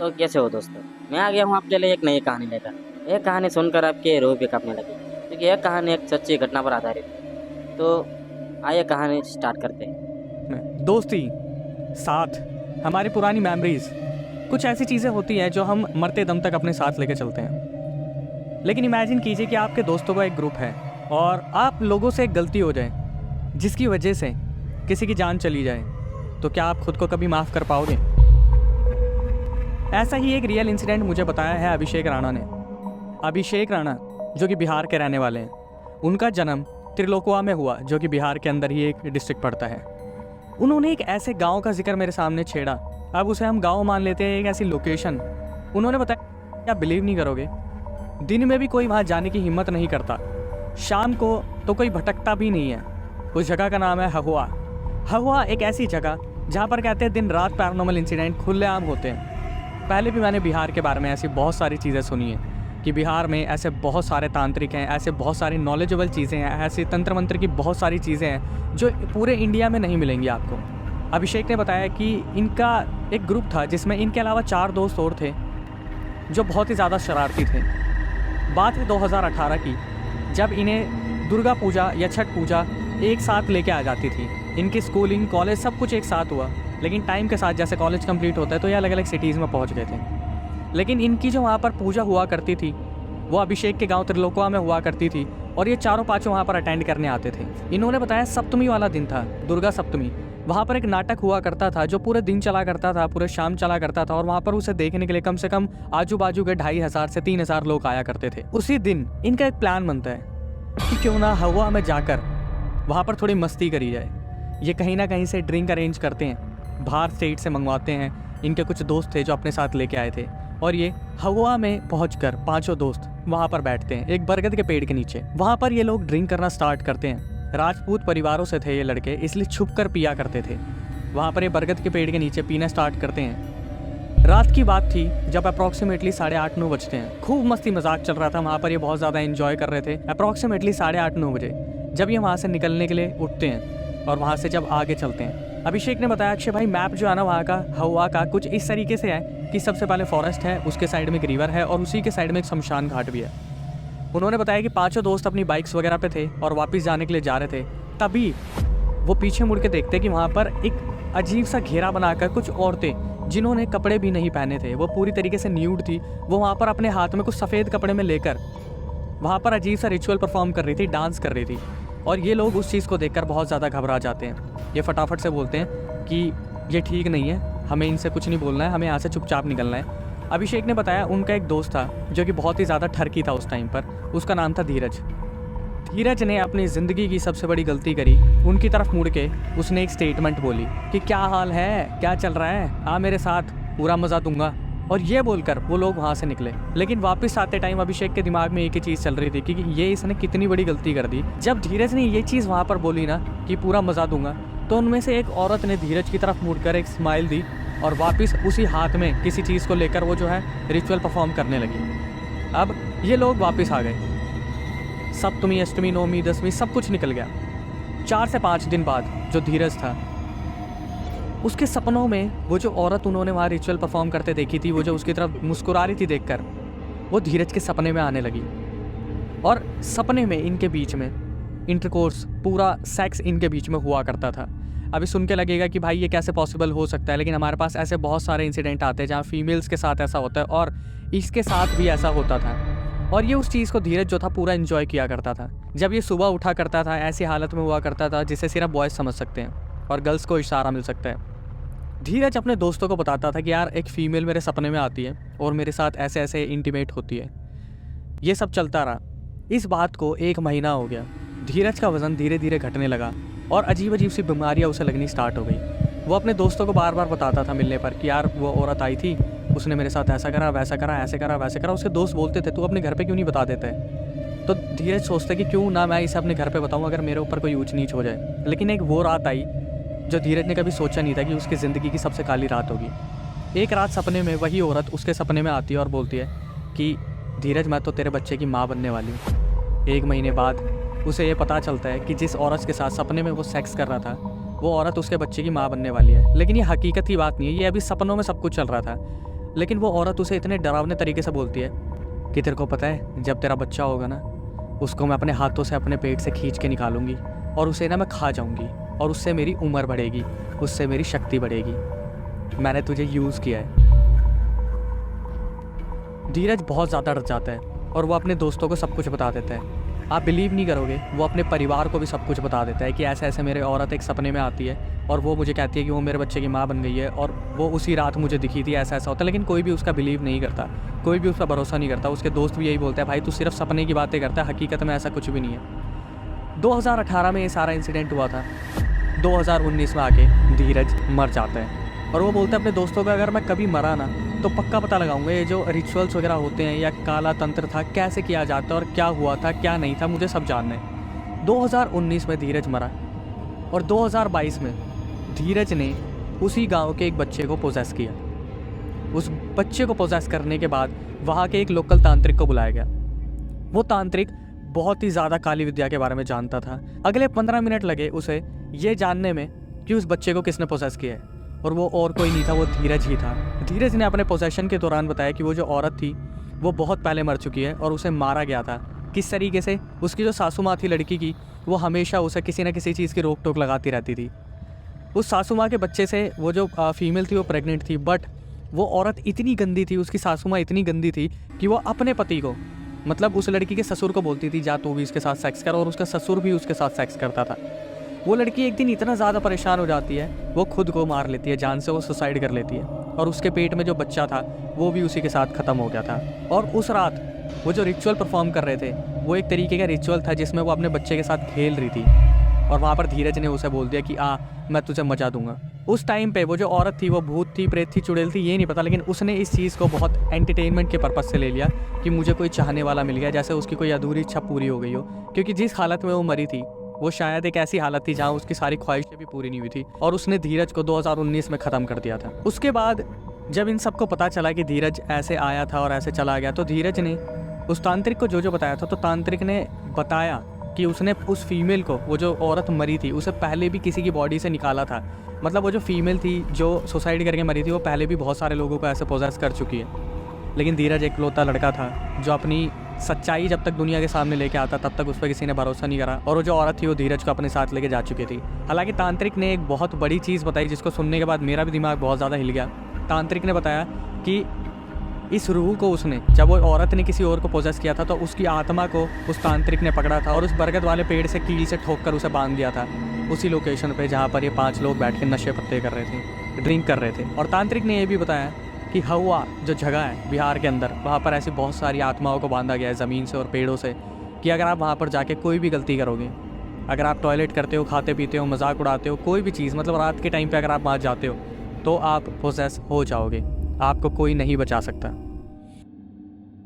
तो कैसे हो दोस्तों। मैं आ गया हूँ आपके लिए एक नई कहानी लेकर। यह कहानी सुनकर आपके रूह भी कांपने लगी, क्योंकि यह कहानी एक सच्ची घटना पर आधारित है। तो आइए कहानी स्टार्ट करते हैं। दोस्ती, साथ, हमारी पुरानी मेमोरीज, कुछ ऐसी चीज़ें होती हैं जो हम मरते दम तक अपने साथ लेके चलते हैं। लेकिन इमेजिन कीजिए कि आपके दोस्तों का एक ग्रुप है और आप लोगों से एक गलती हो जाए जिसकी वजह से किसी की जान चली जाए, तो क्या आप खुद को कभी माफ़ कर पाओगे? ऐसा ही एक रियल इंसिडेंट मुझे बताया है अभिषेक राणा ने। अभिषेक राणा जो कि बिहार के रहने वाले हैं, उनका जन्म त्रिलोकवा में हुआ, जो कि बिहार के अंदर ही एक डिस्ट्रिक्ट पड़ता है। उन्होंने एक ऐसे गांव का जिक्र मेरे सामने छेड़ा, अब उसे हम गांव मान लेते हैं, एक ऐसी लोकेशन। उन्होंने बताया, क्या बिलीव नहीं करोगे, दिन में भी कोई वहाँ जाने की हिम्मत नहीं करता, शाम को तो कोई भटकता भी नहीं है। उस जगह का नाम है हहुआ। हहुआ एक ऐसी जगह जहाँ पर कहते हैं दिन रात पैरानॉर्मल इंसिडेंट खुलेआम होते हैं। पहले भी मैंने बिहार के बारे में ऐसी बहुत सारी चीज़ें सुनी हैं कि बिहार में ऐसे बहुत सारे तांत्रिक हैं, ऐसे बहुत सारी नॉलेजेबल चीज़ें हैं, ऐसे तंत्र मंत्र की बहुत सारी चीज़ें हैं जो पूरे इंडिया में नहीं मिलेंगी आपको। अभिषेक ने बताया कि इनका एक ग्रुप था जिसमें इनके अलावा 4 दोस्त और थे जो बहुत ही ज़्यादा शरारती थे। बात है 2018 की, जब इन्हें दुर्गा पूजा या छठ पूजा एक साथ लेके आ जाती थी। इनकी स्कूलिंग, कॉलेज सब कुछ एक साथ हुआ, लेकिन टाइम के साथ जैसे कॉलेज कंप्लीट होता है तो ये अलग अलग सिटीज़ में पहुंच गए थे। लेकिन इनकी जो वहाँ पर पूजा हुआ करती थी वो अभिषेक के गांव त्रिलोकवा में हुआ करती थी और ये चारों पाँचों वहाँ पर अटेंड करने आते थे। इन्होंने बताया सप्तमी वाला दिन था, दुर्गा सप्तमी, वहाँ पर एक नाटक हुआ करता था जो पूरे दिन चला करता था, पूरे शाम चला करता था, और वहाँ पर उसे देखने के लिए कम से कम आजू बाजू के 2500 से 3000 लोग आया करते थे। उसी दिन इनका एक प्लान बनता है कि क्यों ना हवा में जाकर वहाँ पर थोड़ी मस्ती करी जाए। ये कहीं ना कहीं से ड्रिंक अरेंज करते हैं, बाहर स्टेट से मंगवाते हैं। इनके कुछ दोस्त थे जो अपने साथ लेके आए थे, और ये हवा में पहुंचकर 5 दोस्त वहाँ पर बैठते हैं एक बरगद के पेड़ के नीचे। वहाँ पर ये लोग ड्रिंक करना स्टार्ट करते हैं। राजपूत परिवारों से थे ये लड़के, इसलिए छुप कर पिया करते थे। वहाँ पर ये बरगद के पेड़ के नीचे पीना स्टार्ट करते हैं। रात की बात थी जब अप्रॉक्सीमेटली 8:30-9 बजते हैं। खूब मस्ती मजाक चल रहा था वहाँ पर, ये बहुत ज़्यादा एंजॉय कर रहे थे। अप्रॉक्सीमेटली 8:30-9 बजे जब ये वहाँ से निकलने के लिए उठते हैं और वहाँ से जब आगे चलते हैं, अभिषेक ने बताया अक्षय भाई मैप जो है ना वहाँ का, हवा का, कुछ इस तरीके से है कि सबसे पहले फॉरेस्ट है, उसके साइड में एक रिवर है और उसी के साइड में एक शमशान घाट भी है। उन्होंने बताया कि 5 दोस्त अपनी बाइक्स वगैरह पे थे और वापस जाने के लिए जा रहे थे। तभी वो पीछे मुड़ के देखते कि वहाँ पर एक अजीब सा घेरा बनाकर कुछ औरतें, जिन्होंने कपड़े भी नहीं पहने थे, वो पूरी तरीके से न्यूड थी, वो वहाँ पर अपने हाथ में कुछ सफ़ेद कपड़े में लेकर वहाँ पर अजीब सा रिचुअल परफॉर्म कर रही थी, डांस कर रही थी। और ये लोग उस चीज़ को देखकर बहुत ज़्यादा घबरा जाते हैं। ये फटाफट से बोलते हैं कि ये ठीक नहीं है, हमें इनसे कुछ नहीं बोलना है, हमें यहाँ से चुपचाप निकलना है। अभिषेक ने बताया उनका एक दोस्त था जो कि बहुत ही ज़्यादा ठरकी था उस टाइम पर, उसका नाम था धीरज। धीरज ने अपनी ज़िंदगी की सबसे बड़ी गलती करी। उनकी तरफ मुड़ के उसने एक स्टेटमेंट बोली कि क्या हाल है, क्या चल रहा है, आ मेरे साथ, पूरा मज़ा दूंगा। और ये बोलकर वो लोग वहाँ से निकले। लेकिन वापस आते टाइम अभिषेक के दिमाग में एक ही चीज़ चल रही थी कि ये इसने कितनी बड़ी गलती कर दी। जब धीरज ने ये चीज़ वहाँ पर बोली ना कि पूरा मज़ा दूंगा, तो उनमें से एक औरत ने धीरज की तरफ मुड़कर एक स्माइल दी और वापस उसी हाथ में किसी चीज़ को लेकर वो जो है रिचुअल परफॉर्म करने लगी। अब ये लोग वापस आ गए। सप्तमी, अष्टमी, नवमी, 10वीं सब कुछ निकल गया। 4 से 5 दिन बाद जो धीरज था, उसके सपनों में वो जो औरत उन्होंने वहाँ रिचुअल परफॉर्म करते देखी थी, वो जो उसकी तरफ मुस्कुरा रही थी देखकर, वो धीरज के सपने में आने लगी। और सपने में इनके बीच में इंटरकोर्स, पूरा सेक्स इनके बीच में हुआ करता था। अभी सुन के लगेगा कि भाई ये कैसे पॉसिबल हो सकता है, लेकिन हमारे पास ऐसे बहुत सारे इंसिडेंट आते हैं जहाँ फीमेल्स के साथ ऐसा होता है और इसके साथ भी ऐसा होता था। और ये उस चीज़ को धीरज जो था पूरा इन्जॉय किया करता था। जब ये सुबह उठा करता था ऐसी हालत में हुआ करता था जिसे सिर्फ बॉयज़ समझ सकते हैं और गर्ल्स को इशारा मिल सकता है। धीरज अपने दोस्तों को बताता था कि यार एक फ़ीमेल मेरे सपने में आती है और मेरे साथ ऐसे ऐसे इंटीमेट होती है। ये सब चलता रहा। इस बात को 1 महीना हो गया। धीरज का वज़न धीरे धीरे घटने लगा और अजीब अजीब सी बीमारियाँ उसे लगनी स्टार्ट हो गई। वो अपने दोस्तों को बार बार बताता था मिलने पर कि यार वो औरत आई थी, उसने मेरे साथ ऐसा करा, वैसा करा, ऐसे करा, वैसे करा। उसके दोस्त बोलते थे तू अपने घर पे क्यों नहीं बता देते? तो धीरज सोचते कि क्यों ना मैं इसे अपने घर पे बताऊं अगर मेरे ऊपर कोई ऊंच नीच हो जाए। लेकिन एक वो रात आई जो धीरज ने कभी सोचा नहीं था कि उसकी ज़िंदगी की सबसे काली रात होगी। एक रात सपने में वही औरत उसके सपने में आती है और बोलती है कि धीरज मैं तो तेरे बच्चे की माँ बनने वाली हूँ। 1 महीने बाद उसे ये पता चलता है कि जिस औरत के साथ सपने में वो सेक्स कर रहा था वो औरत उसके बच्चे की माँ बनने वाली है। लेकिन ये हकीकत की बात नहीं है, ये अभी सपनों में सब कुछ चल रहा था। लेकिन वो औरत उसे इतने डरावने तरीके से बोलती है कि तेरे को पता है जब तेरा बच्चा होगा ना, उसको मैं अपने हाथों से अपने पेट से खींच के निकालूंगी और उसे ना मैं खा जाऊंगी और उससे मेरी उम्र बढ़ेगी, उससे मेरी शक्ति बढ़ेगी। मैंने तुझे यूज़ किया है। धीरज बहुत ज़्यादा डर जाता है और वो अपने दोस्तों को सब कुछ बता देता है। आप बिलीव नहीं करोगे, वो अपने परिवार को भी सब कुछ बता देता है कि ऐसे ऐसे मेरे औरत एक सपने में आती है और वो मुझे कहती है कि वो मेरे बच्चे की माँ बन गई है और वो उसी रात मुझे दिखी थी, ऐसा ऐसा होता है। लेकिन कोई भी उसका बिलीव नहीं करता, कोई भी उसका भरोसा नहीं करता। उसके दोस्त भी यही बोलते हैं, भाई तू सिर्फ सपने की बातें करता है, हकीकत में ऐसा कुछ भी नहीं है। 2018 में ये सारा इंसिडेंट हुआ था। 2019 में आके धीरज मर जाता है और वो बोलता है अपने दोस्तों को, अगर मैं कभी मरा ना तो पक्का पता लगाऊंगा ये जो रिचुअल्स वगैरह होते हैं या काला तंत्र था कैसे किया जाता है और क्या हुआ था क्या नहीं था, मुझे सब जानना है। 2019 में धीरज मरा और 2022 में धीरज ने उसी गांव के एक बच्चे को पोजेस किया। उस बच्चे को पोजेस करने के बाद वहाँ के एक लोकल तांत्रिक को बुलाया गया। वो तांत्रिक बहुत ही ज़्यादा काली विद्या के बारे में जानता था। अगले 15 मिनट लगे उसे ये जानने में कि उस बच्चे को किसने पोजेस किया है, और वो और कोई नहीं था, वो धीरज ही था। धीरज ने अपने पोजेशन के दौरान बताया कि वो जो औरत थी वो बहुत पहले मर चुकी है और उसे मारा गया था। किस तरीके से? उसकी जो सासू माँ थी लड़की की, वो हमेशा उसे किसी न किसी चीज़ की रोक टोक लगाती रहती थी। उस सासू माँ के बच्चे से वो जो फीमेल थी वो प्रेग्नेंट थी, बट वो औरत इतनी गंदी थी, उसकी सासू माँ इतनी गंदी थी कि वो अपने पति को, मतलब उस लड़की के ससुर को बोलती थी जा तू भी इसके साथ सेक्स कर, और उसका ससुर भी उसके साथ सेक्स करता था। वो लड़की एक दिन इतना ज़्यादा परेशान हो जाती है, वो खुद को मार लेती है जान से, वो सुसाइड कर लेती है और उसके पेट में जो बच्चा था वो भी उसी के साथ ख़त्म हो गया था। और उस रात वो जो रिचुअल परफॉर्म कर रहे थे वो एक तरीके का रिचुअल था जिसमें वो अपने बच्चे के साथ खेल रही थी, और वहाँ पर धीरज ने उसे बोल दिया कि आ मैं तुझे मजा दूंगा। उस टाइम पे वो जो औरत थी वो भूत थी, प्रेत थी, चुड़ैल थी, ये नहीं पता, लेकिन उसने इस चीज़ को बहुत एंटरटेनमेंट के पर्पज़ से ले लिया कि मुझे कोई चाहने वाला मिल गया, जैसे उसकी कोई अधूरी इच्छा पूरी हो गई हो। क्योंकि जिस हालत में वो मरी थी वो शायद एक ऐसी हालत थी जहाँ उसकी सारी ख्वाहिशें भी पूरी नहीं हुई थी, और उसने धीरज को 2019 में ख़त्म कर दिया था। उसके बाद जब इन सबको पता चला कि धीरज ऐसे आया था और ऐसे चला गया, तो धीरज ने उस तांत्रिक को जो बताया था, तो तांत्रिक ने बताया कि उसने उस फीमेल को, वो जो औरत मरी थी, उसे पहले भी किसी की बॉडी से निकाला था। मतलब वो जो फीमेल थी जो सुसाइड करके मरी थी वो पहले भी बहुत सारे लोगों को ऐसे पोजेस कर चुकी है। लेकिन धीरज एक लौता लड़का था जो अपनी सच्चाई जब तक दुनिया के सामने लेके आता तब तक उस पर किसी ने भरोसा नहीं करा, और वो जो औरत थी वो धीरज को अपने साथ लेके जा चुकी थी। हालांकि तांत्रिक ने एक बहुत बड़ी चीज़ बताई जिसको सुनने के बाद मेरा भी दिमाग बहुत ज़्यादा हिल गया। तांत्रिक ने बताया कि इस रूह को उसने, जब वो औरत ने किसी और को पोजेस किया था, तो उसकी आत्मा को उस तांत्रिक ने पकड़ा था और उस बरगद वाले पेड़ से कील से ठोक कर उसे बांध दिया था, उसी लोकेशन पे जहाँ पर ये 5 लोग बैठ के नशे पत्ते कर रहे थे, ड्रिंक कर रहे थे। और तांत्रिक ने यह भी बताया कि हवा जो जगह है बिहार के अंदर, वहाँ पर ऐसी बहुत सारी आत्माओं को बांधा गया है ज़मीन से और पेड़ों से, कि अगर आप वहाँ पर जाके कोई भी गलती करोगे, अगर आप टॉयलेट करते हो, खाते पीते हो, मजाक उड़ाते हो, कोई भी चीज़, मतलब रात के टाइम पे अगर आप वहाँ जाते हो तो आप पोजेस हो जाओगे, आपको कोई नहीं बचा सकता।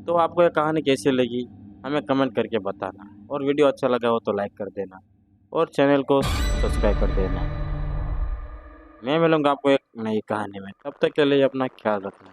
तो आपको ये कहानी कैसी लगी हमें कमेंट करके बताना, और वीडियो अच्छा लगा हो तो लाइक कर देना और चैनल को सब्सक्राइब कर देना। मैं मिलूँगा आपको एक नई कहानी में, तब तक के लिए अपना ख्याल रखना।